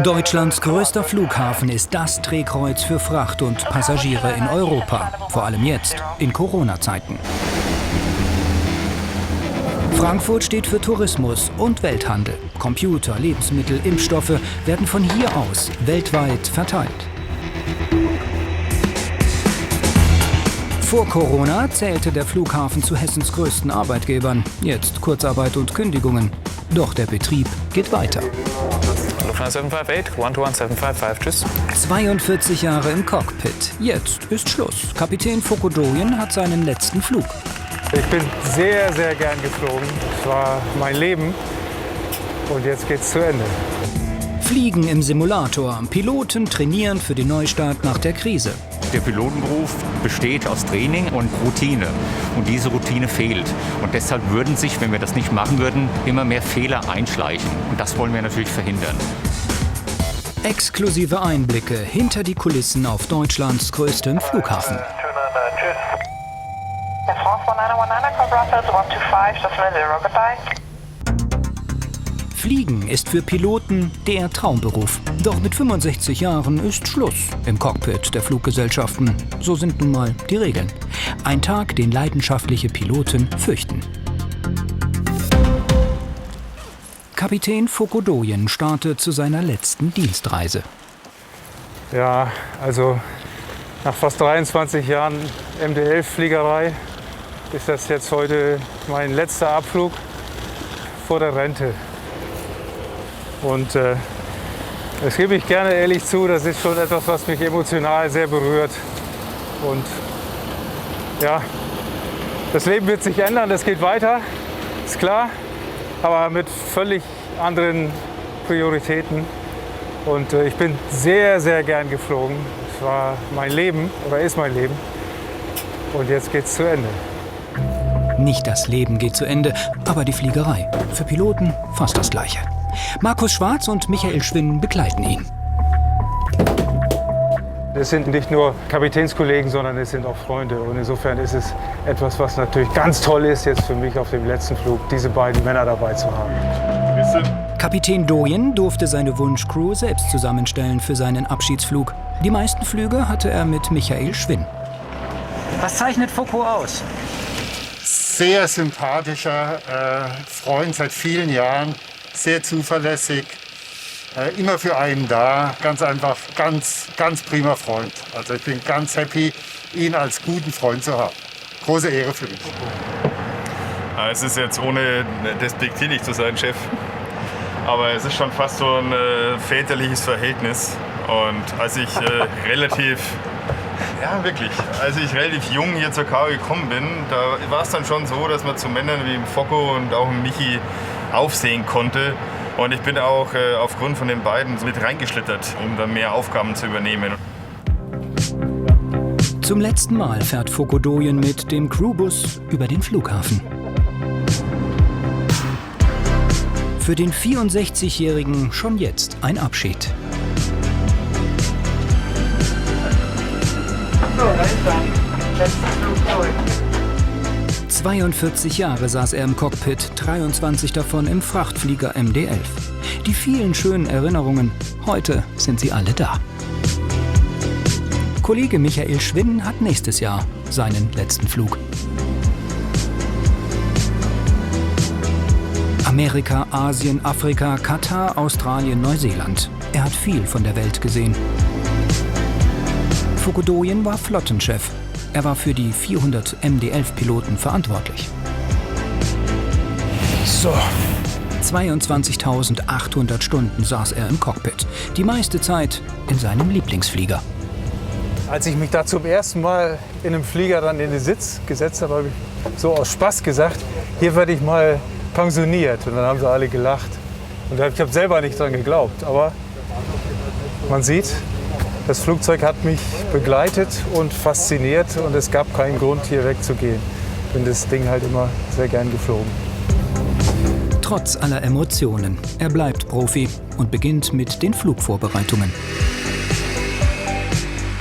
Deutschlands größter Flughafen ist das Drehkreuz für Fracht und Passagiere in Europa. Vor allem jetzt, in Corona-Zeiten. Frankfurt steht für Tourismus und Welthandel. Computer, Lebensmittel, Impfstoffe werden von hier aus weltweit verteilt. Vor Corona zählte der Flughafen zu Hessens größten Arbeitgebern. Jetzt Kurzarbeit und Kündigungen. Doch der Betrieb geht weiter. 758, 121 tschüss. 42 Jahre im Cockpit. Jetzt ist Schluss. Kapitän Fokodoyen hat seinen letzten Flug. Ich bin sehr, sehr gern geflogen. Es war mein Leben. Und jetzt geht's zu Ende. Fliegen im Simulator. Piloten trainieren für den Neustart nach der Krise. Der Pilotenberuf besteht aus Training und Routine. Und diese Routine fehlt. Und deshalb würden sich, wenn wir das nicht machen würden, immer mehr Fehler einschleichen. Und das wollen wir natürlich verhindern. Exklusive Einblicke hinter die Kulissen auf Deutschlands größtem Flughafen. Fliegen ist für Piloten der Traumberuf. Doch mit 65 Jahren ist Schluss im Cockpit der Fluggesellschaften. So sind nun mal die Regeln. Ein Tag, den leidenschaftliche Piloten fürchten. Kapitän Fokodoyen startet zu seiner letzten Dienstreise. Ja, also nach fast 23 Jahren MD-11-Fliegerei ist das jetzt heute mein letzter Abflug vor der Rente. Und das gebe ich gerne ehrlich zu, das ist schon etwas, was mich emotional sehr berührt. Und ja, das Leben wird sich ändern, das geht weiter, ist klar, aber mit völlig anderen Prioritäten. Und ich bin sehr, sehr gern geflogen. Es war mein Leben oder ist mein Leben. Und jetzt geht's zu Ende. Nicht das Leben geht zu Ende, aber die Fliegerei. Für Piloten fast das Gleiche. Markus Schwarz und Michael Schwinn begleiten ihn. Es sind nicht nur Kapitänskollegen, sondern es sind auch Freunde. Und insofern ist es etwas, was natürlich ganz toll ist, jetzt für mich auf dem letzten Flug, diese beiden Männer dabei zu haben. Kapitän Doyen durfte seine Wunschcrew selbst zusammenstellen für seinen Abschiedsflug. Die meisten Flüge hatte er mit Michael Schwinn. Was zeichnet Foko aus? Sehr sympathischer Freund seit vielen Jahren, sehr zuverlässig, immer für einen da, ganz einfach, ganz prima Freund. Also ich bin ganz happy, ihn als guten Freund zu haben. Große Ehre für mich. Es ist jetzt ohne despektierlich zu sein, Chef, aber es ist schon fast so ein väterliches Verhältnis. Und als ich relativ jung hier zur KO gekommen bin, da war es dann schon so, dass man zu Männern wie dem Foko und auch dem Michi aufsehen konnte. Und ich bin auch aufgrund von den beiden mit reingeschlittert, um dann mehr Aufgaben zu übernehmen. Zum letzten Mal fährt Fokodoyen mit dem Crewbus über den Flughafen. Für den 64-Jährigen schon jetzt ein Abschied. 42 Jahre saß er im Cockpit, 23 davon im Frachtflieger MD-11. Die vielen schönen Erinnerungen, heute sind sie alle da. Kollege Michael Schwinn hat nächstes Jahr seinen letzten Flug. Amerika, Asien, Afrika, Katar, Australien, Neuseeland. Er hat viel von der Welt gesehen. Fokodoyen war Flottenchef. Er war für die 400 MD-11-Piloten verantwortlich. So. 22.800 Stunden saß er im Cockpit. Die meiste Zeit in seinem Lieblingsflieger. Als ich mich da zum ersten Mal in einem Flieger dann in den Sitz gesetzt habe, habe ich so aus Spaß gesagt, hier werde ich mal pensioniert. Und dann haben sie alle gelacht. Und ich habe selber nicht dran geglaubt. Aber man sieht, das Flugzeug hat mich begleitet und fasziniert und es gab keinen Grund, hier wegzugehen. Ich bin das Ding halt immer sehr gern geflogen. Trotz aller Emotionen, er bleibt Profi und beginnt mit den Flugvorbereitungen.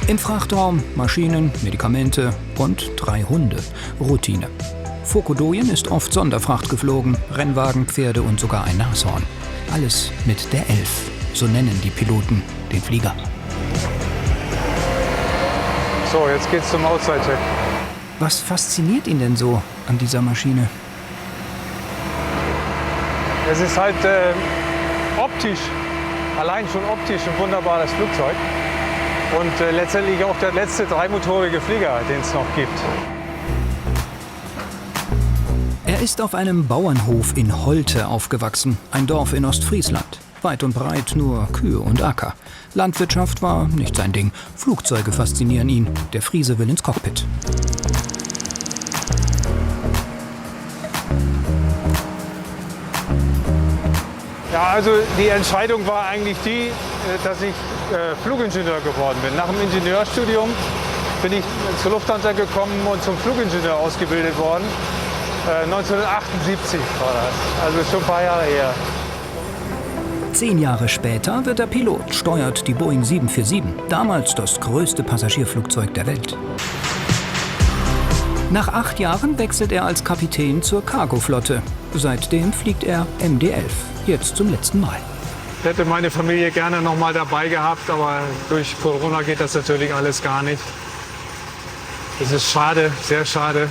Im Frachtraum Maschinen, Medikamente und 3 Hunde. Routine. Fokodoyen ist oft Sonderfracht geflogen, Rennwagen, Pferde und sogar ein Nashorn. Alles mit der 11. So nennen die Piloten den Flieger. So, jetzt geht's zum Outside-Check. Was fasziniert ihn denn so an dieser Maschine? Es ist halt optisch, allein schon optisch ein wunderbares Flugzeug. Und letztendlich auch der letzte dreimotorige Flieger, den es noch gibt. Er ist auf einem Bauernhof in Holte aufgewachsen, ein Dorf in Ostfriesland. Weit und breit nur Kühe und Acker. Landwirtschaft war nicht sein Ding. Flugzeuge faszinieren ihn. Der Friese will ins Cockpit. Ja, also die Entscheidung war eigentlich die, dass ich Flugingenieur geworden bin. Nach dem Ingenieurstudium bin ich zur Lufthansa gekommen und zum Flugingenieur ausgebildet worden. 1978 war das, also schon ein paar Jahre her. 10 Jahre später wird er Pilot, steuert die Boeing 747, damals das größte Passagierflugzeug der Welt. Nach 8 Jahren wechselt er als Kapitän zur Cargoflotte. Seitdem fliegt er MD-11, jetzt zum letzten Mal. Ich hätte meine Familie gerne noch mal dabei gehabt, aber durch Corona geht das natürlich alles gar nicht. Es ist schade, sehr schade.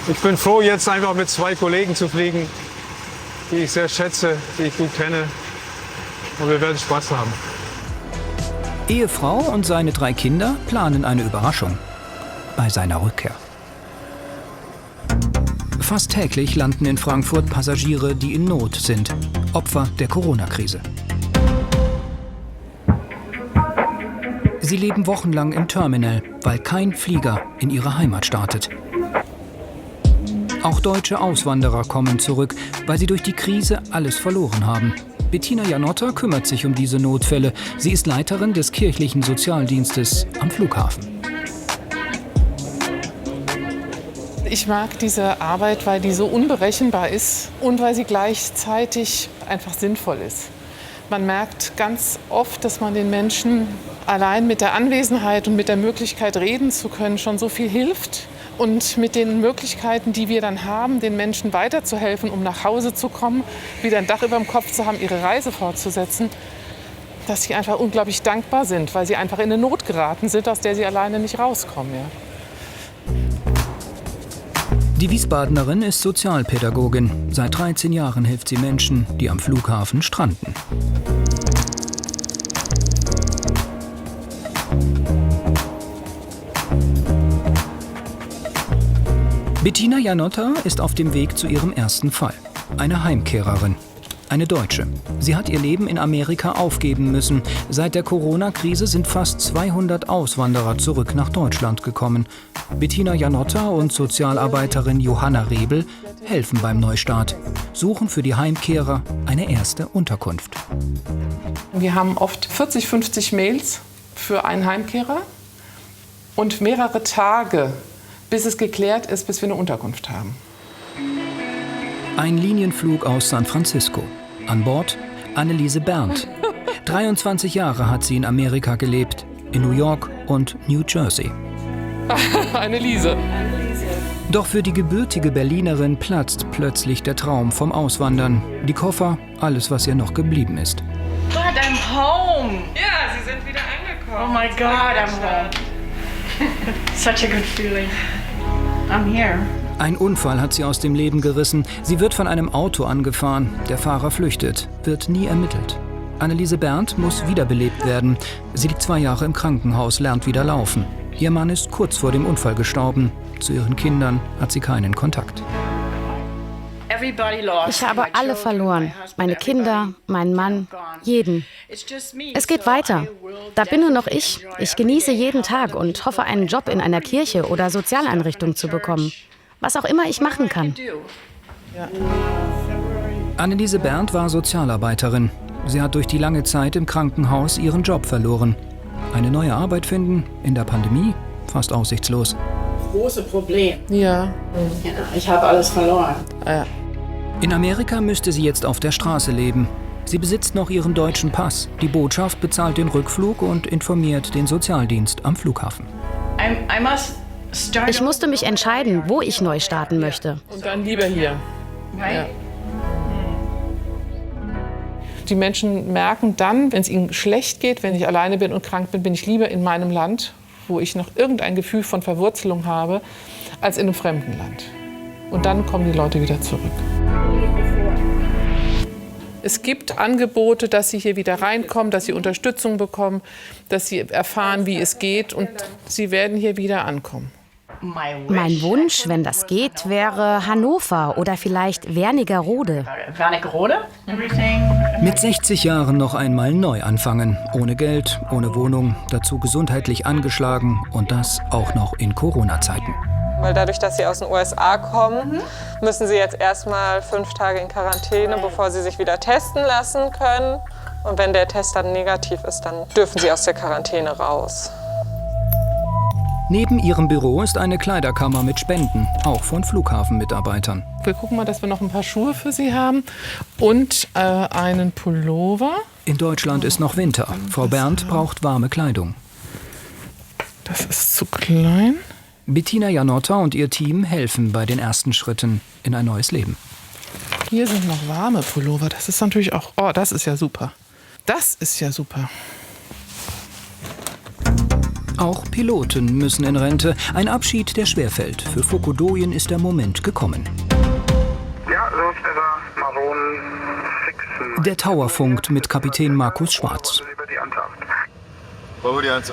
Ich bin froh, jetzt einfach mit 2 Kollegen zu fliegen, die ich sehr schätze, die ich gut kenne. Und wir werden Spaß haben. Ehefrau und seine 3 Kinder planen eine Überraschung bei seiner Rückkehr. Fast täglich landen in Frankfurt Passagiere, die in Not sind, Opfer der Corona-Krise. Sie leben wochenlang im Terminal, weil kein Flieger in ihre Heimat startet. Auch deutsche Auswanderer kommen zurück, weil sie durch die Krise alles verloren haben. Bettina Janotta kümmert sich um diese Notfälle. Sie ist Leiterin des kirchlichen Sozialdienstes am Flughafen. Ich mag diese Arbeit, weil die so unberechenbar ist und weil sie gleichzeitig einfach sinnvoll ist. Man merkt ganz oft, dass man den Menschen allein mit der Anwesenheit und mit der Möglichkeit, reden zu können, schon so viel hilft. Und mit den Möglichkeiten, die wir dann haben, den Menschen weiterzuhelfen, um nach Hause zu kommen, wieder ein Dach über dem Kopf zu haben, ihre Reise fortzusetzen, dass sie einfach unglaublich dankbar sind, weil sie einfach in eine Not geraten sind, aus der sie alleine nicht rauskommen. Ja. Die Wiesbadenerin ist Sozialpädagogin. Seit 13 Jahren hilft sie Menschen, die am Flughafen stranden. Bettina Janotta ist auf dem Weg zu ihrem ersten Fall. Eine Heimkehrerin. Eine Deutsche. Sie hat ihr Leben in Amerika aufgeben müssen. Seit der Corona-Krise sind fast 200 Auswanderer zurück nach Deutschland gekommen. Bettina Janotta und Sozialarbeiterin Johanna Rebel helfen beim Neustart. Suchen für die Heimkehrer eine erste Unterkunft. Wir haben oft 40, 50 Mails für einen Heimkehrer und mehrere Tage, bis es geklärt ist, bis wir eine Unterkunft haben. Ein Linienflug aus San Francisco. An Bord Anneliese Berndt. 23 Jahre hat sie in Amerika gelebt, in New York und New Jersey. Anneliese. Doch für die gebürtige Berlinerin platzt plötzlich der Traum vom Auswandern. Die Koffer, alles, was ihr noch geblieben ist. God, I'm home. Ja, Sie sind wieder angekommen. Oh my God, I'm home. Such a good feeling. I'm here. Ein Unfall hat sie aus dem Leben gerissen. Sie wird von einem Auto angefahren. Der Fahrer flüchtet, wird nie ermittelt. Anneliese Berndt muss wiederbelebt werden. Sie liegt 2 Jahre im Krankenhaus, lernt wieder laufen. Ihr Mann ist kurz vor dem Unfall gestorben. Zu ihren Kindern hat sie keinen Kontakt. Ich habe alle verloren. Meine Kinder, meinen Mann, jeden. Es geht weiter. Da bin nur noch ich. Ich genieße jeden Tag und hoffe, einen Job in einer Kirche oder Sozialeinrichtung zu bekommen. Was auch immer ich machen kann. Anneliese Berndt war Sozialarbeiterin. Sie hat durch die lange Zeit im Krankenhaus ihren Job verloren. Eine neue Arbeit finden in der Pandemie? Fast aussichtslos. Große Problem. Ja. Ich habe alles verloren. Ja. In Amerika müsste sie jetzt auf der Straße leben. Sie besitzt noch ihren deutschen Pass. Die Botschaft bezahlt den Rückflug und informiert den Sozialdienst am Flughafen. Ich musste mich entscheiden, wo ich neu starten möchte. Und dann lieber hier. Ja. Und die Menschen merken dann, wenn es ihnen schlecht geht, wenn ich alleine bin und krank bin, bin ich lieber in meinem Land, wo ich noch irgendein Gefühl von Verwurzelung habe, als in einem fremden Land. Und dann kommen die Leute wieder zurück. Es gibt Angebote, dass sie hier wieder reinkommen, dass sie Unterstützung bekommen, dass sie erfahren, wie es geht, und sie werden hier wieder ankommen. Mein Wunsch, wenn das geht, wäre Hannover oder vielleicht Wernigerode. Mit 60 Jahren noch einmal neu anfangen. Ohne Geld, ohne Wohnung, dazu gesundheitlich angeschlagen und das auch noch in Corona-Zeiten. Weil dadurch, dass sie aus den USA kommen, müssen sie jetzt erstmal 5 Tage in Quarantäne, bevor sie sich wieder testen lassen können. Und wenn der Test dann negativ ist, dann dürfen sie aus der Quarantäne raus. Neben ihrem Büro ist eine Kleiderkammer mit Spenden, auch von Flughafenmitarbeitern. Wir gucken mal, dass wir noch ein paar Schuhe für Sie haben und einen Pullover. In Deutschland ist noch Winter. Frau Berndt braucht warme Kleidung. Das ist zu klein. Bettina Janotta und ihr Team helfen bei den ersten Schritten in ein neues Leben. Hier sind noch warme Pullover. Das ist natürlich auch... Oh, das ist ja super. Das ist ja super. Auch Piloten müssen in Rente. Ein Abschied, der schwerfällt. Für Fokodoyen ist der Moment gekommen. Ja, Maronen fixen. Der Tower funkt mit Kapitän Markus Schwarz. Wollen wir die 1,8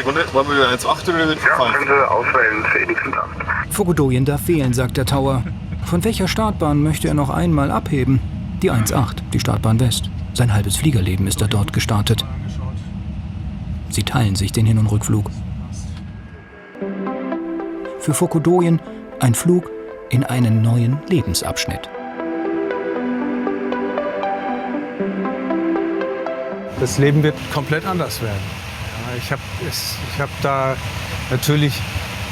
oder die 1,5? Ja, können Sie auswählen für X-Taft. Fokodoyen darf wählen, sagt der Tower. Von welcher Startbahn möchte er noch einmal abheben? Die 1,8, die Startbahn West. Sein halbes Fliegerleben ist er dort gestartet. Sie teilen sich den Hin- und Rückflug. Für Fokodoyen ein Flug in einen neuen Lebensabschnitt. Das Leben wird komplett anders werden. Ja, ich hab da natürlich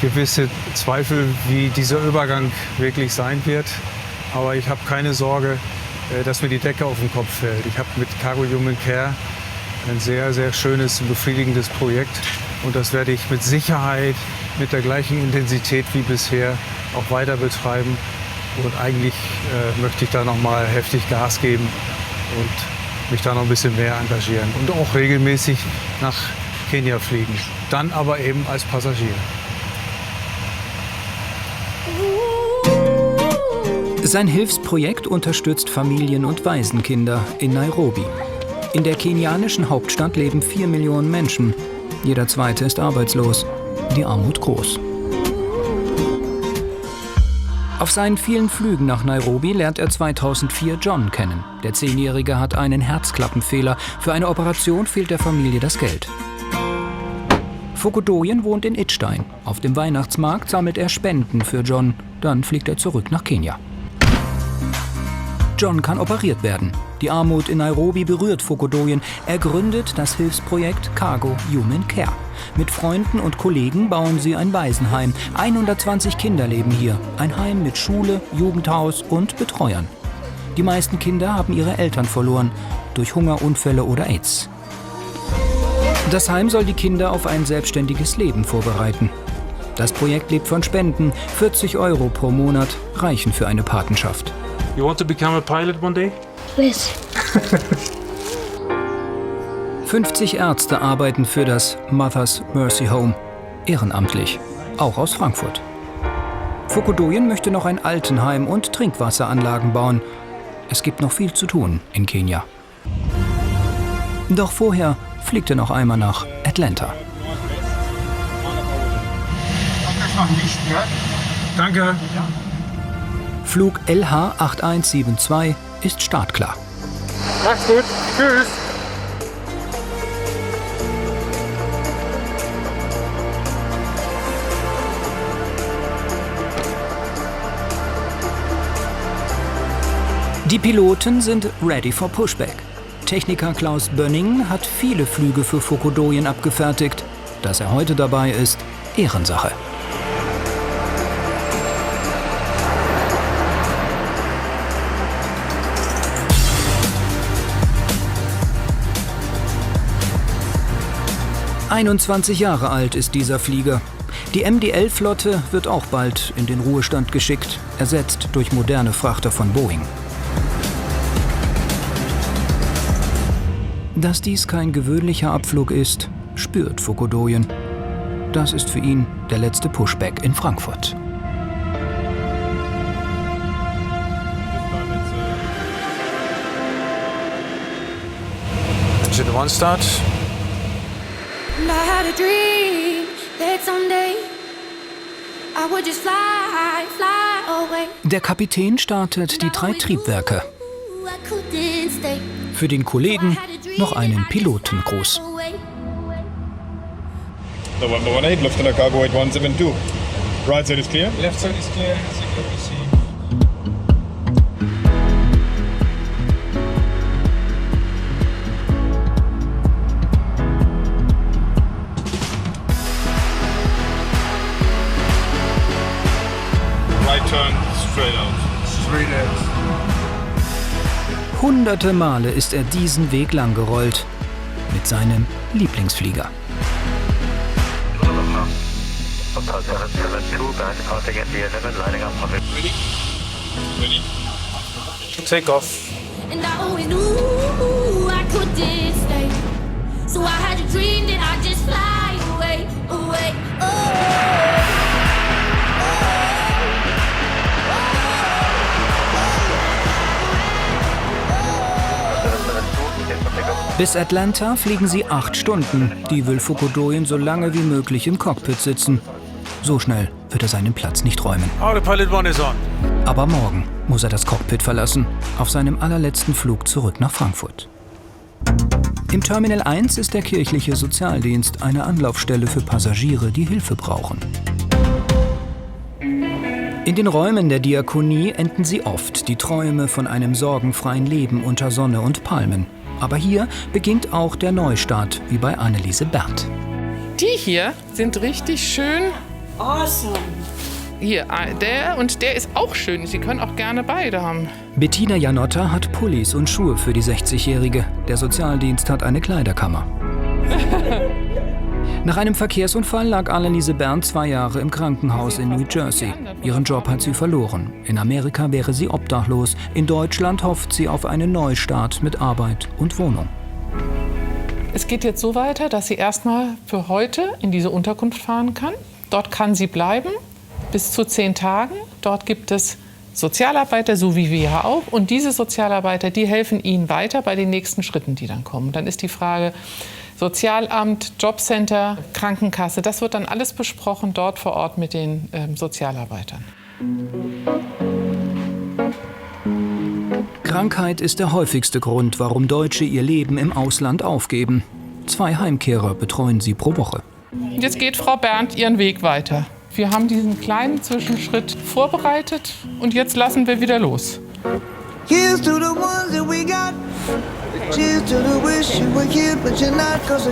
gewisse Zweifel, wie dieser Übergang wirklich sein wird. Aber ich habe keine Sorge, dass mir die Decke auf den Kopf fällt. Ich habe mit Cargo Human Care ein sehr, sehr schönes und befriedigendes Projekt. Und das werde ich mit Sicherheit mit der gleichen Intensität wie bisher auch weiter betreiben. Und eigentlich möchte ich da noch mal heftig Gas geben und mich da noch ein bisschen mehr engagieren. Und auch regelmäßig nach Kenia fliegen. Dann aber eben als Passagier. Sein Hilfsprojekt unterstützt Familien- und Waisenkinder in Nairobi. In der kenianischen Hauptstadt leben 4 Millionen Menschen. Jeder zweite ist arbeitslos. Die Armut groß. Auf seinen vielen Flügen nach Nairobi lernt er 2004 John kennen. Der 10-Jährige hat einen Herzklappenfehler. Für eine Operation fehlt der Familie das Geld. Fokodoyen wohnt in Idstein. Auf dem Weihnachtsmarkt sammelt er Spenden für John. Dann fliegt er zurück nach Kenia. John kann operiert werden. Die Armut in Nairobi berührt Fokodoyen. Er gründet das Hilfsprojekt Cargo Human Care. Mit Freunden und Kollegen bauen sie ein Waisenheim. 120 Kinder leben hier. Ein Heim mit Schule, Jugendhaus und Betreuern. Die meisten Kinder haben ihre Eltern verloren. Durch Hunger, Unfälle oder AIDS. Das Heim soll die Kinder auf ein selbstständiges Leben vorbereiten. Das Projekt lebt von Spenden. 40 € pro Monat reichen für eine Patenschaft. You want to become a pilot one day? Yes. 50 Ärzte arbeiten für das Mothers Mercy Home. Ehrenamtlich. Auch aus Frankfurt. Fokodoyen möchte noch ein Altenheim und Trinkwasseranlagen bauen. Es gibt noch viel zu tun in Kenia. Doch vorher fliegt er noch einmal nach Atlanta. Danke. Flug LH8172 ist startklar. Macht's gut. Tschüss. Die Piloten sind ready for pushback. Techniker Klaus Bönning hat viele Flüge für Fokodoyen abgefertigt. Dass er heute dabei ist, Ehrensache. ...21 Jahre alt ist dieser Flieger. Die MD-11-Flotte wird auch bald in den Ruhestand geschickt, ersetzt durch moderne Frachter von Boeing. Dass dies kein gewöhnlicher Abflug ist, spürt Fokodoyen. Das ist für ihn der letzte Pushback in Frankfurt. Engine 1 start. I had a dream that someday I would just fly away. Der Kapitän startet die 3 Triebwerke. I couldn't stay. Für den Kollegen noch einen Pilotengruß. November 18, Lufthansa Cargo 8172. Right side is clear. Left side is clear. Right turn, straight out. Straight out. Hunderte Male ist er diesen Weg lang gerollt. Mit seinem Lieblingsflieger. Take off. And I always knew I couldn't stay. So I had a dream that I'd just fly away, away, Bis Atlanta fliegen sie 8 Stunden. Die will Fokodoyen so lange wie möglich im Cockpit sitzen. So schnell wird er seinen Platz nicht räumen. Autopilot 1 is on. Aber morgen muss er das Cockpit verlassen, auf seinem allerletzten Flug zurück nach Frankfurt. Im Terminal 1 ist der kirchliche Sozialdienst eine Anlaufstelle für Passagiere, die Hilfe brauchen. In den Räumen der Diakonie enden sie oft die Träume von einem sorgenfreien Leben unter Sonne und Palmen. Aber hier beginnt auch der Neustart, wie bei Anneliese Berndt. Die hier sind richtig schön. Awesome. Hier, der ist auch schön. Sie können auch gerne beide haben. Bettina Janotta hat Pullis und Schuhe für die 60-Jährige. Der Sozialdienst hat eine Kleiderkammer. Nach einem Verkehrsunfall lag Anneliese Berndt 2 Jahre im Krankenhaus in New Jersey. Ihren Job hat sie verloren. In Amerika wäre sie obdachlos. In Deutschland hofft sie auf einen Neustart mit Arbeit und Wohnung. Es geht jetzt so weiter, dass sie erstmal für heute in diese Unterkunft fahren kann. Dort kann sie bleiben bis zu 10 Tagen. Dort gibt es Sozialarbeiter, so wie wir auch. Und diese Sozialarbeiter, die helfen ihnen weiter bei den nächsten Schritten, die dann kommen. Dann ist die Frage Sozialamt, Jobcenter, Krankenkasse. Das wird dann alles besprochen dort vor Ort mit den Sozialarbeitern. Krankheit ist der häufigste Grund, warum Deutsche ihr Leben im Ausland aufgeben. 2 Heimkehrer betreuen sie pro Woche. Jetzt geht Frau Berndt ihren Weg weiter. Wir haben diesen kleinen Zwischenschritt vorbereitet und jetzt lassen wir wieder los.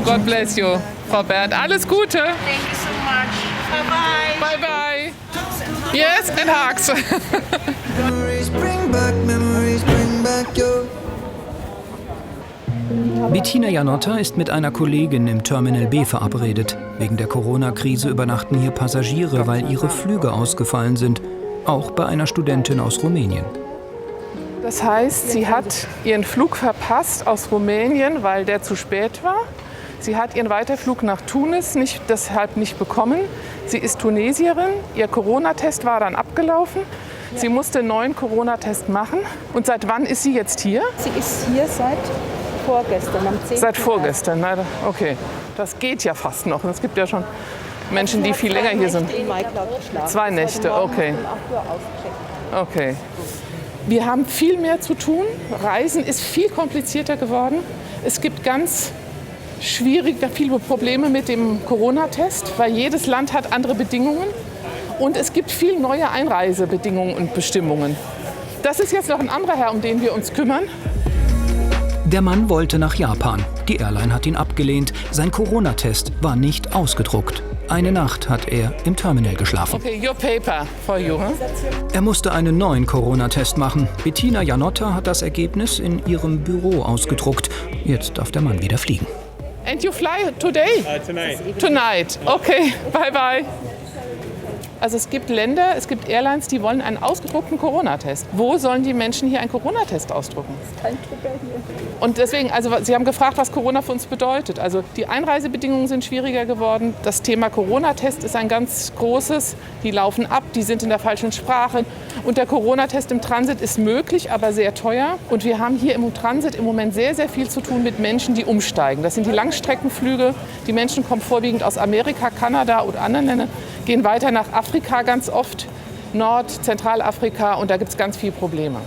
God bless you, Frau Berndt. Alles Gute. Thank you so much. Bye bye. Bye bye. Yes, and hugs. Bettina Janotta ist mit einer Kollegin im Terminal B verabredet. Wegen der Corona-Krise übernachten hier Passagiere, weil ihre Flüge ausgefallen sind. Auch bei einer Studentin aus Rumänien. Das heißt, sie hat ihren Flug verpasst aus Rumänien, weil der zu spät war. Sie hat ihren Weiterflug nach Tunis deshalb nicht bekommen. Sie ist Tunesierin. Ihr Corona-Test war dann abgelaufen. Sie musste einen neuen Corona-Test machen. Und seit wann ist sie jetzt hier? Sie ist hier seit vorgestern, am 10. Seit vorgestern, okay. Das geht ja fast noch. Es gibt ja schon Menschen, die viel länger hier sind. 2 Nächte, okay. Okay. Wir haben viel mehr zu tun. Reisen ist viel komplizierter geworden. Es gibt ganz viele Probleme mit dem Corona-Test, weil jedes Land hat andere Bedingungen. Und es gibt viel neue Einreisebedingungen und Bestimmungen. Das ist jetzt noch ein anderer Herr, um den wir uns kümmern. Der Mann wollte nach Japan. Die Airline hat ihn abgelehnt. Sein Corona-Test war nicht ausgedruckt. Eine Nacht hat er im Terminal geschlafen. Okay, your paper for you. Huh? Er musste einen neuen Corona-Test machen. Bettina Janotta hat das Ergebnis in ihrem Büro ausgedruckt. Jetzt darf der Mann wieder fliegen. And you fly today? Tonight. Tonight. Okay, bye bye. Also es gibt Länder, es gibt Airlines, die wollen einen ausgedruckten Corona-Test. Wo sollen die Menschen hier einen Corona-Test ausdrucken? Das ist kein Drucker hier. Und deswegen, also Sie haben gefragt, was Corona für uns bedeutet. Also die Einreisebedingungen sind schwieriger geworden. Das Thema Corona-Test ist ein ganz großes. Die laufen ab, die sind in der falschen Sprache. Und der Corona-Test im Transit ist möglich, aber sehr teuer. Und wir haben hier im Transit im Moment sehr, sehr viel zu tun mit Menschen, die umsteigen. Das sind die Langstreckenflüge. Die Menschen kommen vorwiegend aus Amerika, Kanada oder anderen Ländern, gehen weiter nach Afrika ganz oft, Zentralafrika, und da gibt es ganz viele Probleme.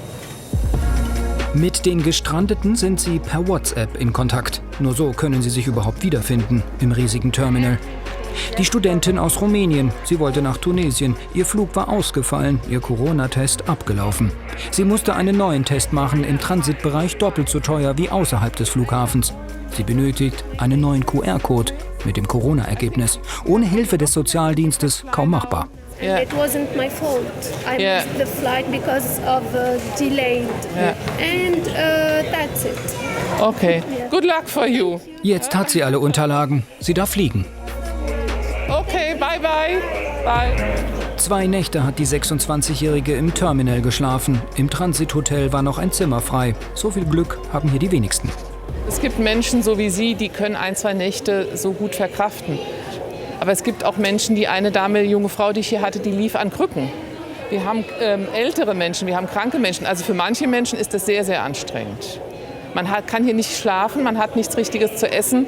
Mit den Gestrandeten sind sie per WhatsApp in Kontakt. Nur so können sie sich überhaupt wiederfinden im riesigen Terminal. Die Studentin aus Rumänien, sie wollte nach Tunesien. Ihr Flug war ausgefallen, ihr Corona-Test abgelaufen. Sie musste einen neuen Test machen, im Transitbereich doppelt so teuer wie außerhalb des Flughafens. Sie benötigt einen neuen QR-Code mit dem Corona-Ergebnis. Ohne Hilfe des Sozialdienstes kaum machbar. Yeah. It wasn't my fault. I missed the flight because of delayed. Yeah. And that's it. Okay, good luck for you. Jetzt hat sie alle Unterlagen. Sie darf fliegen. Okay, bye bye. Bye. 2 Nächte hat die 26-Jährige im Terminal geschlafen. Im Transithotel war noch ein Zimmer frei. So viel Glück haben hier die wenigsten. Es gibt Menschen so wie Sie, die können 1, 2 Nächte so gut verkraften. Aber es gibt auch Menschen, die eine Dame, junge Frau, die ich hier hatte, die lief an Krücken. Wir haben ältere Menschen, wir haben kranke Menschen. Also für manche Menschen ist das sehr, sehr anstrengend. Man kann hier nicht schlafen, man hat nichts Richtiges zu essen.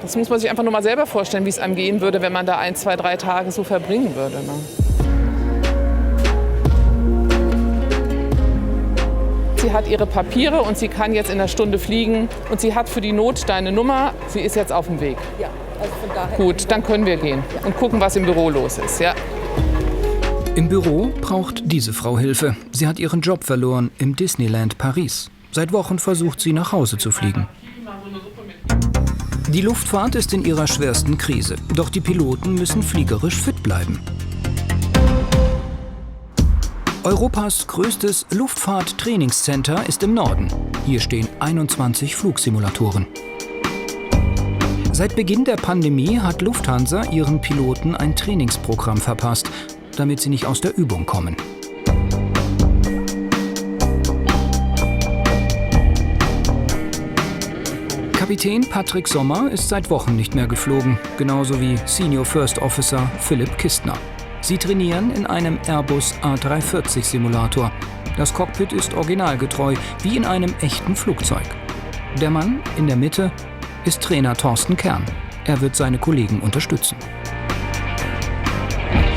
Das muss man sich einfach nur mal selber vorstellen, wie es einem gehen würde, wenn man da 1, 2, 3 Tage so verbringen würde. Ne? Sie hat ihre Papiere und sie kann jetzt in einer Stunde fliegen. Und sie hat für die Not deine Nummer. Sie ist jetzt auf dem Weg. Ja, also von daher. Gut, dann können wir gehen und gucken, was im Büro los ist. Ja. Im Büro braucht diese Frau Hilfe. Sie hat ihren Job verloren im Disneyland Paris. Seit Wochen versucht sie, nach Hause zu fliegen. Die Luftfahrt ist in ihrer schwersten Krise. Doch die Piloten müssen fliegerisch fit bleiben. Europas größtes Luftfahrt-Trainingscenter ist im Norden. Hier stehen 21 Flugsimulatoren. Seit Beginn der Pandemie hat Lufthansa ihren Piloten ein Trainingsprogramm verpasst, damit sie nicht aus der Übung kommen. Kapitän Patrick Sommer ist seit Wochen nicht mehr geflogen, genauso wie Senior First Officer Philipp Kistner. Sie trainieren in einem Airbus A340-Simulator. Das Cockpit ist originalgetreu, wie in einem echten Flugzeug. Der Mann in der Mitte ist Trainer Thorsten Kern. Er wird seine Kollegen unterstützen.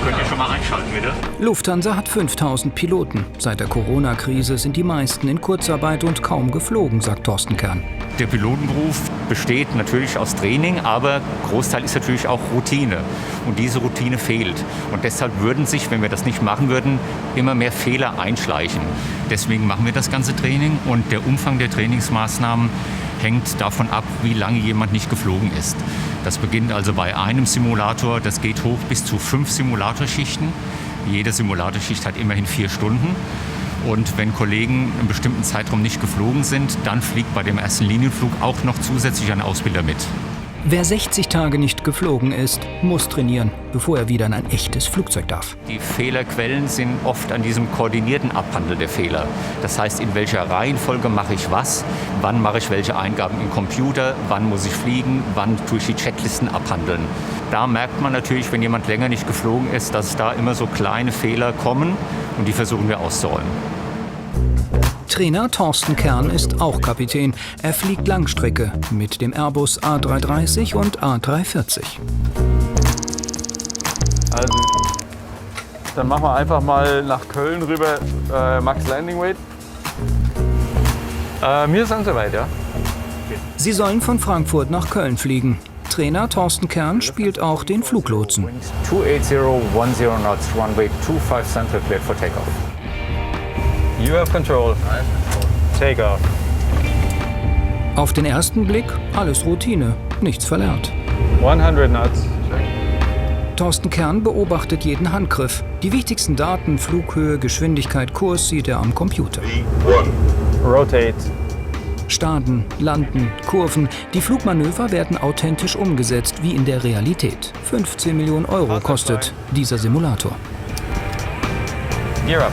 Könnt ihr schon mal einschalten, bitte? Lufthansa hat 5000 Piloten. Seit der Corona-Krise sind die meisten in Kurzarbeit und kaum geflogen, sagt Thorsten Kern. Der Pilotenberuf besteht natürlich aus Training, aber Großteil ist natürlich auch Routine. Und diese Routine fehlt. Und deshalb würden sich, wenn wir das nicht machen würden, immer mehr Fehler einschleichen. Deswegen machen wir das ganze Training und der Umfang der Trainingsmaßnahmen hängt davon ab, wie lange jemand nicht geflogen ist. Das beginnt also bei einem Simulator, das geht hoch bis zu 5 Simulatorschichten. Jede Simulatorschicht hat immerhin 4 Stunden. Und wenn Kollegen einen bestimmten Zeitraum nicht geflogen sind, dann fliegt bei dem ersten Linienflug auch noch zusätzlich ein Ausbilder mit. Wer 60 Tage nicht geflogen ist, muss trainieren, bevor er wieder in ein echtes Flugzeug darf. Die Fehlerquellen sind oft an diesem koordinierten Abhandeln der Fehler. Das heißt, in welcher Reihenfolge mache ich was, wann mache ich welche Eingaben im Computer, wann muss ich fliegen, wann tue ich die Checklisten abhandeln. Da merkt man natürlich, wenn jemand länger nicht geflogen ist, dass da immer so kleine Fehler kommen und die versuchen wir auszuräumen. Trainer Thorsten Kern ist auch Kapitän. Er fliegt Langstrecke mit dem Airbus A330 und A340. Also, dann machen wir einfach mal nach Köln rüber, Max Landing Weight. Wir sind soweit, ja. Sie sollen von Frankfurt nach Köln fliegen. Trainer Thorsten Kern spielt auch den Fluglotsen. 28010 knots, runway 25 center, cleared for takeoff. You have control. Take off. Auf den ersten Blick alles Routine, nichts verlernt. 100 knots. Thorsten Kern beobachtet jeden Handgriff. Die wichtigsten Daten, Flughöhe, Geschwindigkeit, Kurs sieht er am Computer. Rotate. Starten, Landen, Kurven. Die Flugmanöver werden authentisch umgesetzt, wie in der Realität. 15 Millionen Euro kostet dieser Simulator. Gear up.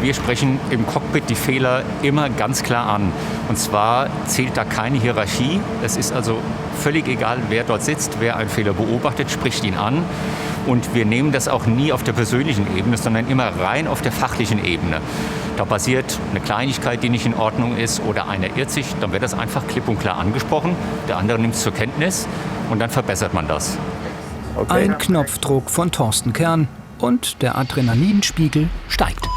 Wir sprechen im Cockpit die Fehler immer ganz klar an. Und zwar zählt da keine Hierarchie. Es ist also völlig egal, wer dort sitzt, wer einen Fehler beobachtet, spricht ihn an. Und wir nehmen das auch nie auf der persönlichen Ebene, sondern immer rein auf der fachlichen Ebene. Da passiert eine Kleinigkeit, die nicht in Ordnung ist, oder einer irrt sich, dann wird das einfach klipp und klar angesprochen. Der andere nimmt es zur Kenntnis und dann verbessert man das. Ein Knopfdruck von Thorsten Kern und der Adrenalinspiegel steigt.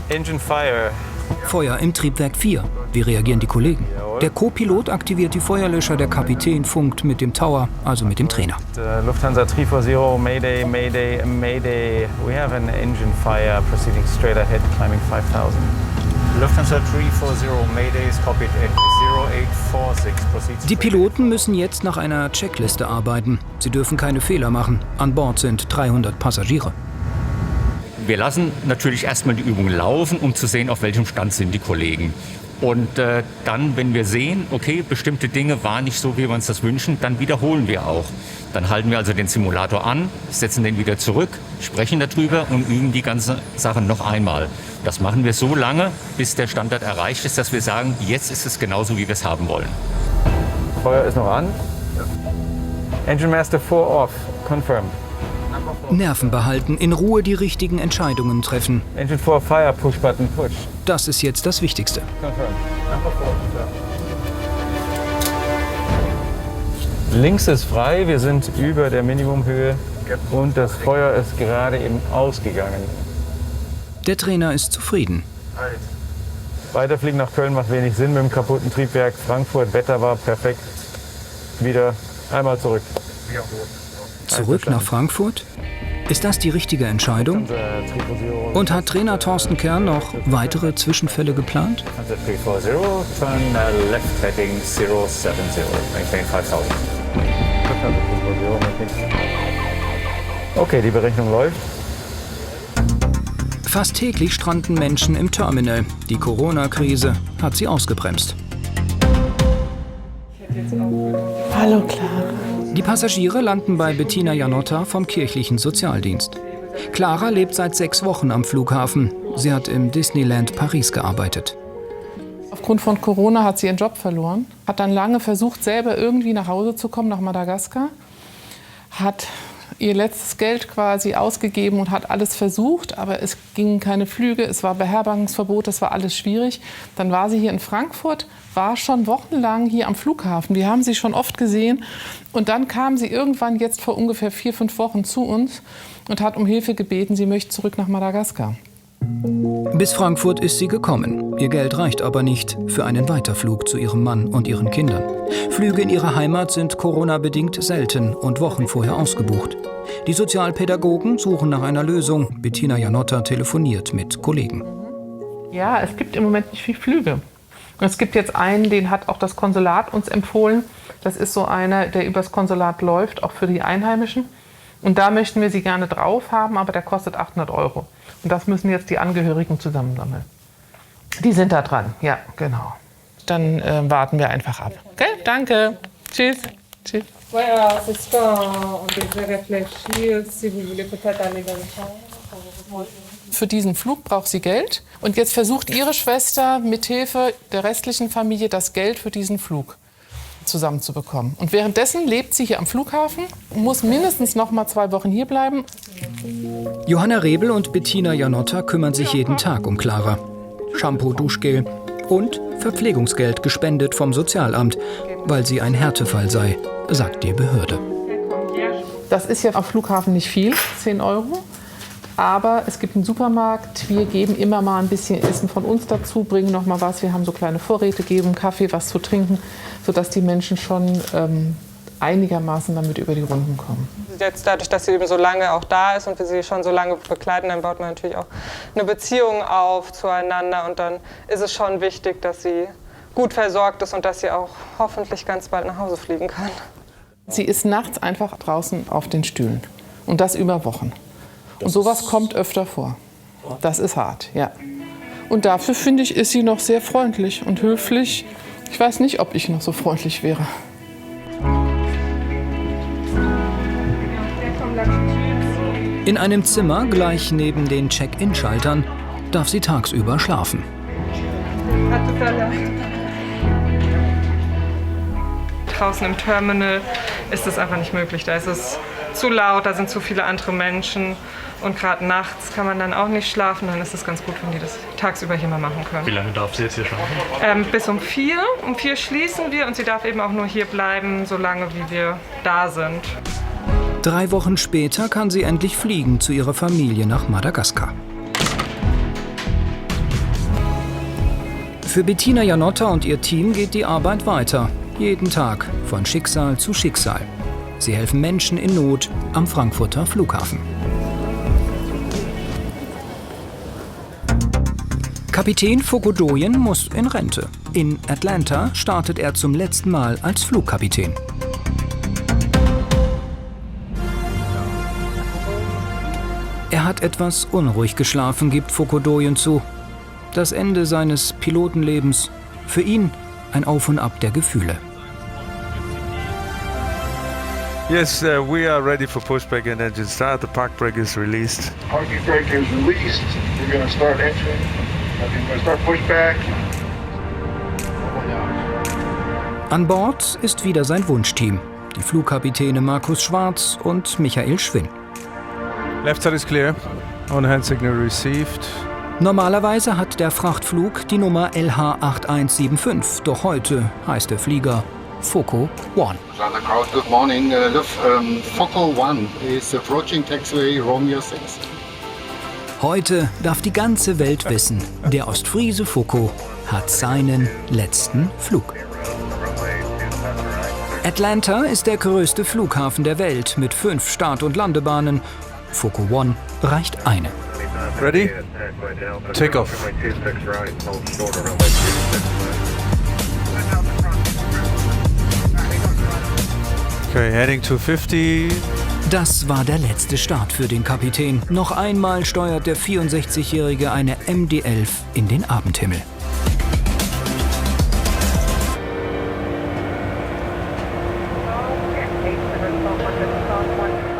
Engine fire. Feuer im Triebwerk 4. Wie reagieren die Kollegen? Der Co-Pilot aktiviert die Feuerlöscher, der Kapitän funkt mit dem Tower, also mit dem Trainer. Lufthansa 340, Mayday, Mayday, Mayday. We have an engine fire proceeding straight ahead, climbing 5000. Lufthansa 340, Mayday is copied in 0846. Proceeds. Die Piloten müssen jetzt nach einer Checkliste arbeiten. Sie dürfen keine Fehler machen. An Bord sind 300 Passagiere. Wir lassen natürlich erstmal die Übung laufen, um zu sehen, auf welchem Stand sind die Kollegen. Und dann, wenn wir sehen, okay, bestimmte Dinge waren nicht so, wie wir uns das wünschen, dann wiederholen wir auch. Dann halten wir also den Simulator an, setzen den wieder zurück, sprechen darüber und üben die ganze Sache noch einmal. Das machen wir so lange, bis der Standard erreicht ist, dass wir sagen, jetzt ist es genauso, wie wir es haben wollen. Feuer ist noch an. Engine Master 4 off. Confirm. Nerven behalten, in Ruhe die richtigen Entscheidungen treffen. Engine 4 fire, push button, push. Das ist jetzt das Wichtigste. Confirm. Links ist frei, wir sind über der Minimumhöhe und das Feuer ist gerade eben ausgegangen. Der Trainer ist zufrieden. Weiterfliegen nach Köln macht wenig Sinn mit dem kaputten Triebwerk. Frankfurt, Wetter war perfekt. Wieder einmal zurück. Zurück nach Frankfurt? Ist das die richtige Entscheidung? Und hat Trainer Thorsten Kern noch weitere Zwischenfälle geplant? Lufthansa 340, turn left heading 070, maintain 5000. Okay, die Berechnung läuft. Fast täglich stranden Menschen im Terminal. Die Corona-Krise hat sie ausgebremst. Hallo Clara. Die Passagiere landen bei Bettina Janotta vom kirchlichen Sozialdienst. Clara lebt seit 6 Wochen am Flughafen. Sie hat im Disneyland Paris gearbeitet. Aufgrund von Corona hat sie ihren Job verloren, hat dann lange versucht, selber irgendwie nach Hause zu kommen, nach Madagaskar, hat ihr letztes Geld quasi ausgegeben und hat alles versucht, aber es gingen keine Flüge, es war Beherbergungsverbot, das war alles schwierig. Dann war sie hier in Frankfurt, war schon wochenlang hier am Flughafen. Wir haben sie schon oft gesehen und dann kam sie irgendwann jetzt vor ungefähr 4, 5 Wochen zu uns und hat um Hilfe gebeten, sie möchte zurück nach Madagaskar. Bis Frankfurt ist sie gekommen. Ihr Geld reicht aber nicht für einen Weiterflug zu ihrem Mann und ihren Kindern. Flüge in ihre Heimat sind Corona-bedingt selten und Wochen vorher ausgebucht. Die Sozialpädagogen suchen nach einer Lösung. Bettina Janotta telefoniert mit Kollegen. Ja, es gibt im Moment nicht viele Flüge. Es gibt jetzt einen, den hat auch das Konsulat uns empfohlen. Das ist so einer, der übers Konsulat läuft, auch für die Einheimischen. Und da möchten wir sie gerne drauf haben, aber der kostet 800 €. Und das müssen jetzt die Angehörigen zusammensammeln. Die sind da dran, ja, genau. Dann warten wir einfach ab. Okay, danke. Tschüss. Tschüss. Voilà, c'est ça. On devrait réfléchir si vous voulez peut-être aller dans le champ. Für diesen Flug braucht sie Geld. Und jetzt versucht ihre Schwester mithilfe der restlichen Familie das Geld für diesen Flug zusammenzubekommen. Und währenddessen lebt sie hier am Flughafen, muss mindestens noch mal 2 Wochen hier bleiben. Johanna Rebel und Bettina Janotta kümmern sich jeden Tag um Clara. Shampoo, Duschgel und Verpflegungsgeld gespendet vom Sozialamt, weil sie ein Härtefall sei, sagt die Behörde. Das ist ja am Flughafen nicht viel, 10 €. Aber es gibt einen Supermarkt, wir geben immer mal ein bisschen Essen von uns dazu, bringen noch mal was. Wir haben so kleine Vorräte, geben Kaffee, was zu trinken, sodass die Menschen schon einigermaßen damit über die Runden kommen. Jetzt dadurch, dass sie eben so lange auch da ist und wir sie schon so lange begleiten, dann baut man natürlich auch eine Beziehung auf zueinander. Und dann ist es schon wichtig, dass sie gut versorgt ist und dass sie auch hoffentlich ganz bald nach Hause fliegen kann. Sie ist nachts einfach draußen auf den Stühlen und das über Wochen. Und sowas kommt öfter vor. Das ist hart, ja. Und dafür, finde ich, ist sie noch sehr freundlich und höflich. Ich weiß nicht, ob ich noch so freundlich wäre. In einem Zimmer gleich neben den Check-in-Schaltern darf sie tagsüber schlafen. Draußen im Terminal ist es einfach nicht möglich. Da ist es zu laut, da sind zu viele andere Menschen. Und gerade nachts kann man dann auch nicht schlafen. Dann ist es ganz gut, wenn die das tagsüber hier mal machen können. Wie lange darf sie jetzt hier schlafen? Bis um 4. Um 4 schließen wir und sie darf eben auch nur hier bleiben, solange wie wir da sind. 3 Wochen später kann sie endlich fliegen zu ihrer Familie nach Madagaskar. Für Bettina Janotta und ihr Team geht die Arbeit weiter. Jeden Tag, von Schicksal zu Schicksal. Sie helfen Menschen in Not am Frankfurter Flughafen. Kapitän Fokodoyen muss in Rente. In Atlanta startet er zum letzten Mal als Flugkapitän. Er hat etwas unruhig geschlafen, gibt Fokodoyen zu. Das Ende seines Pilotenlebens. Für ihn ein Auf und Ab der Gefühle. Yes, we are ready for pushback and engine start. The park brake is released. Parking brake is released. We're going to start entering. We're going to start pushback. An Bord ist wieder sein Wunschteam. Die Flugkapitäne Markus Schwarz und Michael Schwinn. Left side is clear. On-hand signal received. Normalerweise hat der Frachtflug die Nummer LH8175, doch heute heißt der Flieger Foco One. Good morning. Foco One is approaching taxiway Romeo 6. Heute darf die ganze Welt wissen, der Ostfriese Foco hat seinen letzten Flug. Atlanta ist der größte Flughafen der Welt mit 5 Start- und Landebahnen. Foco One reicht eine. Ready? Take off. Okay, heading to 50. Das war der letzte Start für den Kapitän. Noch einmal steuert der 64-Jährige eine MD-11 in den Abendhimmel.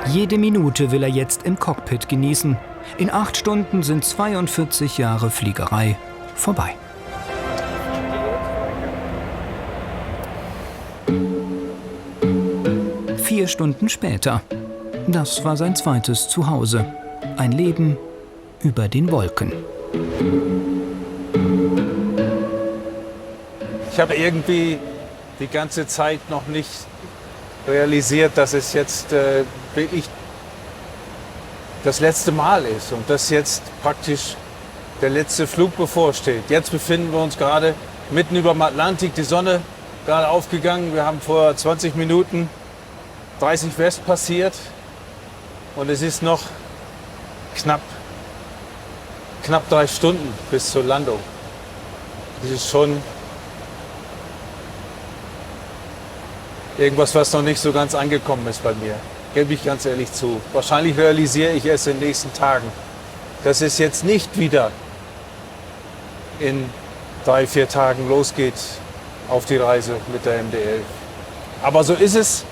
Jede Minute will er jetzt im Cockpit genießen. In 8 Stunden sind 42 Jahre Fliegerei vorbei. Vier Stunden später. Das war sein zweites Zuhause. Ein Leben über den Wolken. Ich habe irgendwie die ganze Zeit noch nicht realisiert, dass es jetzt wirklich das letzte Mal ist und dass jetzt praktisch der letzte Flug bevorsteht. Jetzt befinden wir uns gerade mitten über dem Atlantik, die Sonne gerade aufgegangen. Wir haben vor 20 Minuten 30 West passiert und es ist noch knapp 3 Stunden bis zur Landung. Das ist schon irgendwas, was noch nicht so ganz angekommen ist bei mir. Gebe ich ganz ehrlich zu. Wahrscheinlich realisiere ich es in den nächsten Tagen, dass es jetzt nicht wieder in 3-4 Tagen losgeht auf die Reise mit der MD-11. Aber so ist es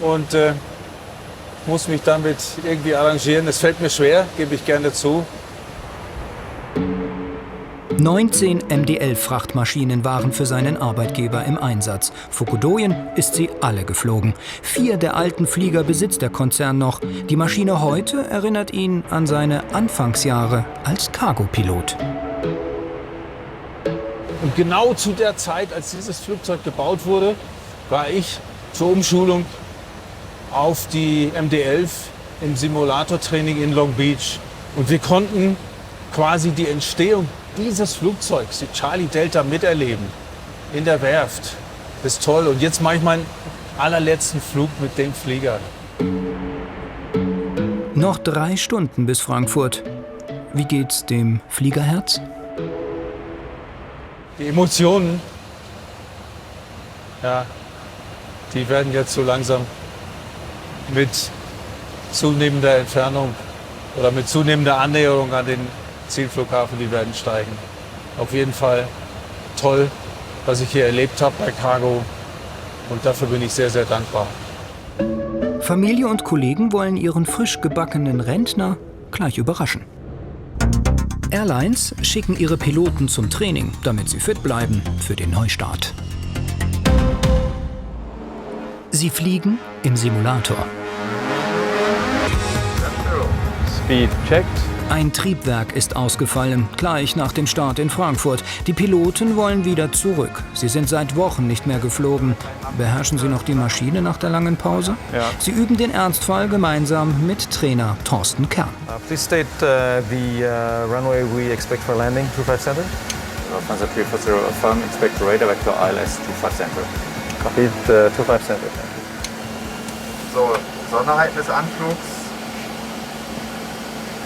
und muss mich damit irgendwie arrangieren. Es fällt mir schwer, gebe ich gerne zu. 19 MD-11-Frachtmaschinen waren für seinen Arbeitgeber im Einsatz. Fokodoyen ist sie alle geflogen. 4 der alten Flieger besitzt der Konzern noch. Die Maschine heute erinnert ihn an seine Anfangsjahre als Cargopilot. Und genau zu der Zeit, als dieses Flugzeug gebaut wurde, war ich zur Umschulung auf die MD-11 im Simulatortraining in Long Beach. Und wir konnten quasi die Entstehung dieses Flugzeugs, die Charlie Delta, miterleben in der Werft. Das ist toll. Und jetzt mache ich meinen allerletzten Flug mit dem Flieger. Noch 3 Stunden bis Frankfurt. Wie geht's dem Fliegerherz? Die Emotionen, ja, die werden jetzt so langsam mit zunehmender Entfernung oder mit zunehmender Annäherung an den Zielflughafen, die werden steigen. Auf jeden Fall toll, was ich hier erlebt habe bei Cargo. Und dafür bin ich sehr, sehr dankbar. Familie und Kollegen wollen ihren frisch gebackenen Rentner gleich überraschen. Airlines schicken ihre Piloten zum Training, damit sie fit bleiben für den Neustart. Sie fliegen im Simulator. Speed checked. Ein Triebwerk ist ausgefallen, gleich nach dem Start in Frankfurt. Die Piloten wollen wieder zurück. Sie sind seit Wochen nicht mehr geflogen. Beherrschen Sie noch die Maschine nach der langen Pause? Ja. Sie üben den Ernstfall gemeinsam mit Trainer Thorsten Kern. Please state the runway we expect for landing, 25 center. Lufthansa 340, affirm, expect radar vector ILS 25 center. Copied 25 center. So, Sonderheiten des Anflugs.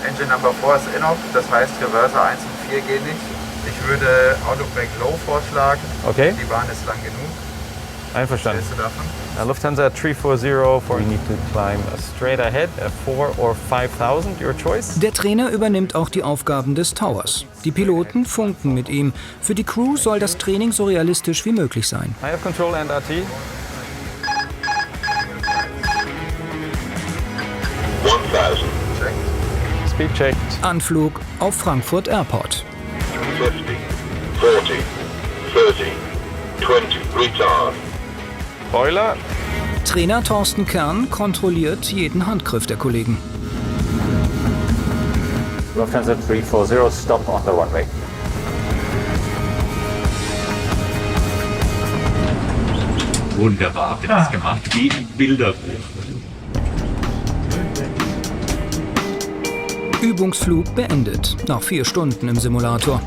Engine Number 4 ist in-off, das heißt Reverser 1 und 4 gehen nicht. Ich würde Autobrake Low vorschlagen. Okay. Die Bahn ist lang genug. Einverstanden. Was hältst du davon? Lufthansa 340, we need to climb straight ahead, 4 or 5000, your choice. Der Trainer übernimmt auch die Aufgaben des Towers. Die Piloten funken mit ihm. Für die Crew soll das Training so realistisch wie möglich sein. I have control and RT. 1000. Speed checked. Anflug auf Frankfurt Airport. 50, 40, 30, 20, retard. Boiler. Trainer Thorsten Kern kontrolliert jeden Handgriff der Kollegen. Lufthansa 340, stop on the runway. Wunderbar habt ihr das gemacht, wie ein Bilderbuch. Übungsflug beendet, nach 4 Stunden im Simulator.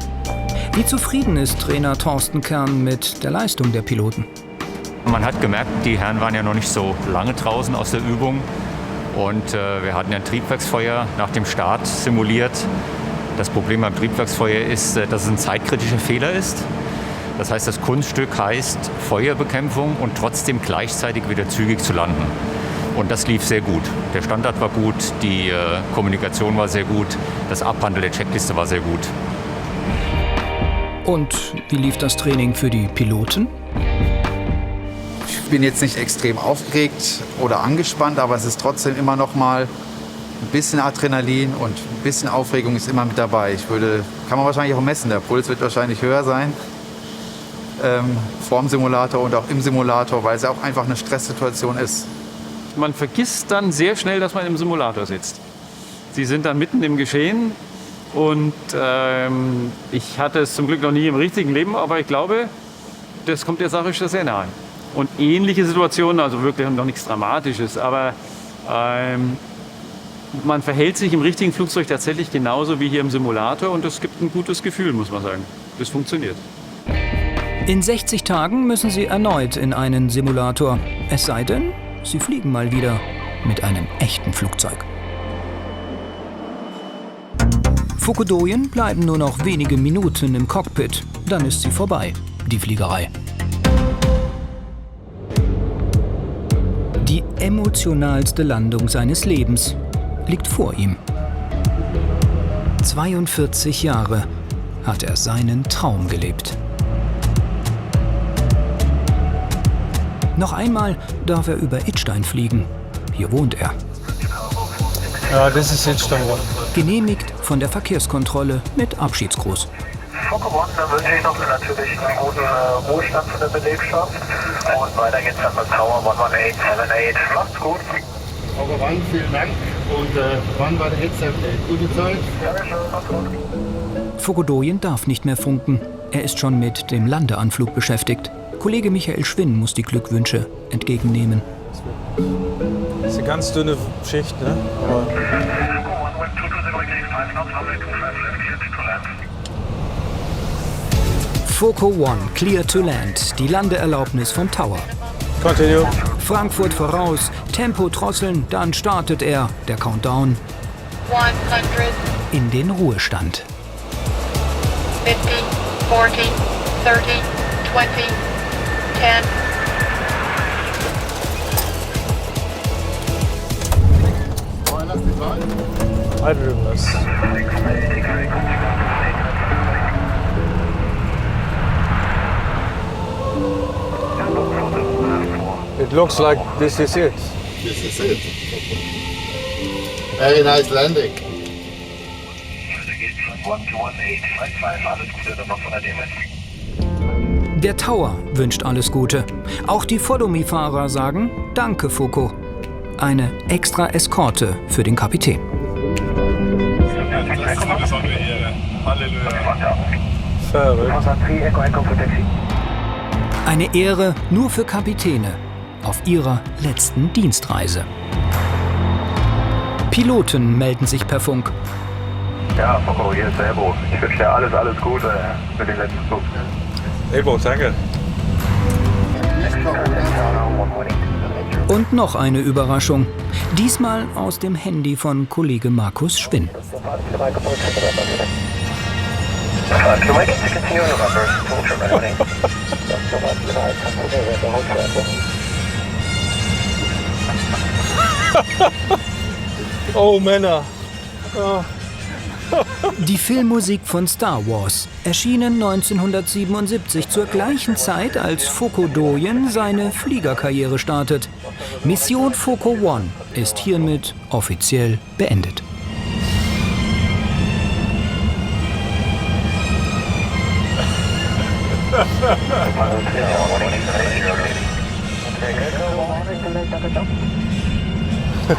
Wie zufrieden ist Trainer Thorsten Kern mit der Leistung der Piloten? Man hat gemerkt, die Herren waren ja noch nicht so lange draußen aus der Übung. Und wir hatten ein Triebwerksfeuer nach dem Start simuliert. Das Problem beim Triebwerksfeuer ist, dass es ein zeitkritischer Fehler ist. Das heißt, das Kunststück heißt Feuerbekämpfung und trotzdem gleichzeitig wieder zügig zu landen. Und das lief sehr gut. Der Standard war gut, die Kommunikation war sehr gut, das Abhandeln der Checkliste war sehr gut. Und wie lief das Training für die Piloten? Ich bin jetzt nicht extrem aufgeregt oder angespannt, aber es ist trotzdem immer noch mal ein bisschen Adrenalin und ein bisschen Aufregung ist immer mit dabei. Kann man wahrscheinlich auch messen, der Puls wird wahrscheinlich höher sein. Vorm Simulator und auch im Simulator, weil es ja auch einfach eine Stresssituation ist. Man vergisst dann sehr schnell, dass man im Simulator sitzt. Sie sind dann mitten im Geschehen und ich hatte es zum Glück noch nie im richtigen Leben, aber ich glaube, das kommt der Sache schon sehr nahe. Und ähnliche Situationen, also wirklich noch nichts Dramatisches, aber man verhält sich im richtigen Flugzeug tatsächlich genauso wie hier im Simulator und das gibt ein gutes Gefühl, muss man sagen. Das funktioniert. In 60 Tagen müssen sie erneut in einen Simulator. Es sei denn, sie fliegen mal wieder mit einem echten Flugzeug. Fukudouyen bleiben nur noch wenige Minuten im Cockpit. Dann ist sie vorbei, die Fliegerei. Die emotionalste Landung seines Lebens liegt vor ihm. 42 Jahre hat er seinen Traum gelebt. Noch einmal darf er über Idstein fliegen. Hier wohnt er. Ja, das ist Idstein. Genehmigt von der Verkehrskontrolle mit Abschiedsgruß. Fokker One, dann wünsche ich noch natürlich einen guten Ruhestand von der Belegschaft. Und weiter geht's dann mit Tower 11878. Macht's gut. Fokker One, vielen Dank. Und wann war der letzte Update? Gute Zeit? Ja, schön, macht's gut. Fukudouyen darf nicht mehr funken. Er ist schon mit dem Landeanflug beschäftigt. Kollege Michael Schwinn muss die Glückwünsche entgegennehmen. Das ist eine ganz dünne Schicht, ne? Aber Foco One, clear to land. Die Landeerlaubnis vom Tower. Continue. Frankfurt voraus, Tempo drosseln, dann startet er, der Countdown, 100, in den Ruhestand. 50, 40, 30, 20, 10. Lass mich rein. Hydrogenous. It looks like this is it. This is it. Very nice landing. Der Tower wünscht alles Gute. Auch die Follow-Me-Fahrer sagen Danke, Foko. Eine extra Eskorte für den Kapitän. Verrückt. Eine Ehre nur für Kapitäne auf ihrer letzten Dienstreise. Piloten melden sich per Funk. Ja, Foko, hier ist der Elbo. Ich wünsche dir alles Gute für den letzten Flug. Elbo, danke. Und noch eine Überraschung. Diesmal aus dem Handy von Kollege Markus Schwinn. Oh, Männer. Oh. Die Filmmusik von Star Wars, erschienen 1977 zur gleichen Zeit, als Foko Doyen seine Fliegerkarriere startet. Mission Foko One ist hiermit offiziell beendet.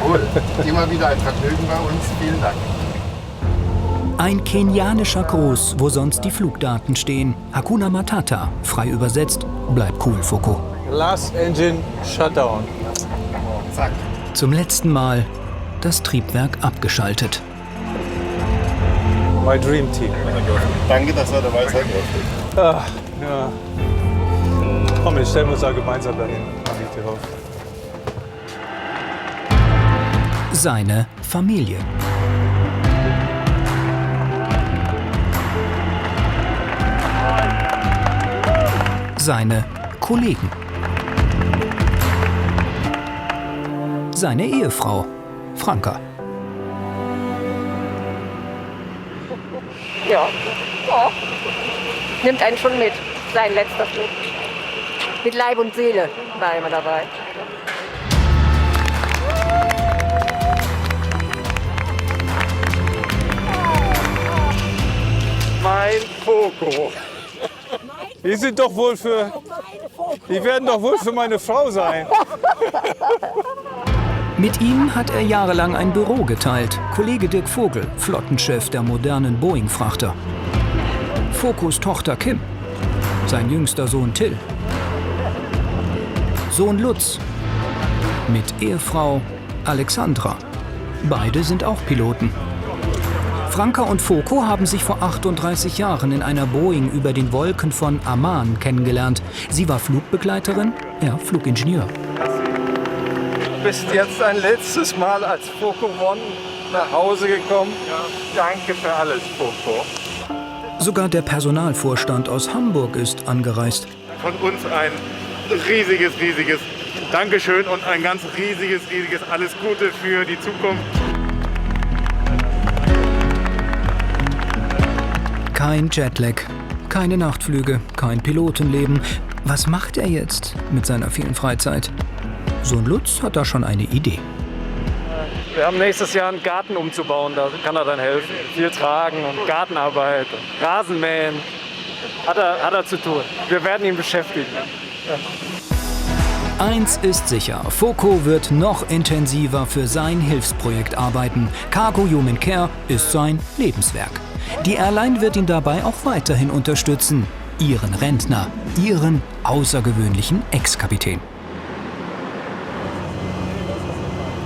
Cool. Immer wieder ein Vergnügen bei uns. Vielen Dank. Ein kenianischer Gruß, wo sonst die Flugdaten stehen. Hakuna Matata, frei übersetzt, bleib cool, Foko. Last engine shutdown. Zack. Zum letzten Mal das Triebwerk abgeschaltet. My dream team. Danke, dass wir dabei sein durften. Ah, ja. Komm, jetzt stellen wir uns da gemeinsam dahin. Mach ich dir auf. Seine Familie. Seine Kollegen. Seine Ehefrau, Franka. Ja. Oh. Nimmt einen schon mit. Sein letzter Flug. Mit Leib und Seele war immer dabei. Mein Foko. Die sind doch wohl für. Die werden doch wohl für meine Frau sein. Mit ihm hat er jahrelang ein Büro geteilt. Kollege Dirk Vogel, Flottenchef der modernen Boeing-Frachter. Fokos Tochter Kim. Sein jüngster Sohn Till. Sohn Lutz. Mit Ehefrau Alexandra. Beide sind auch Piloten. Franka und Foko haben sich vor 38 Jahren in einer Boeing über den Wolken von Amman kennengelernt. Sie war Flugbegleiterin, er Flugingenieur. Du bist jetzt ein letztes Mal als Foko One nach Hause gekommen. Danke für alles, Foko. Sogar der Personalvorstand aus Hamburg ist angereist. Von uns ein riesiges Dankeschön und ein ganz riesiges alles Gute für die Zukunft. Kein Jetlag, keine Nachtflüge, kein Pilotenleben. Was macht er jetzt mit seiner vielen Freizeit? Sohn Lutz hat da schon eine Idee. Wir haben nächstes Jahr einen Garten umzubauen, da kann er dann helfen. Viel tragen und Gartenarbeit, und Rasenmähen. Hat er zu tun. Wir werden ihn beschäftigen. Ja. Eins ist sicher, Foko wird noch intensiver für sein Hilfsprojekt arbeiten. Cargo Human Care ist sein Lebenswerk. Die Airline wird ihn dabei auch weiterhin unterstützen. Ihren Rentner, ihren außergewöhnlichen Ex-Kapitän.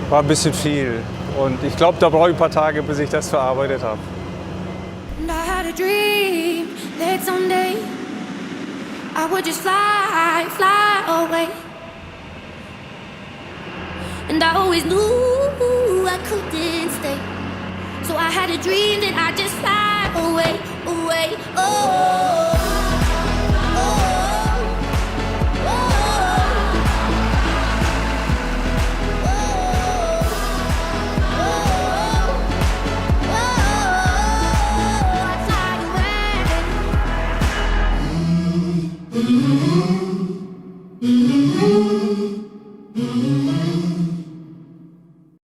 War ein bisschen viel. Und ich glaube, da brauche ich ein paar Tage, bis ich das verarbeitet habe. And I had a dream that someday I would just fly away. And I always knew I couldn't stay. So I had a dream that I'd just fly away. Oh.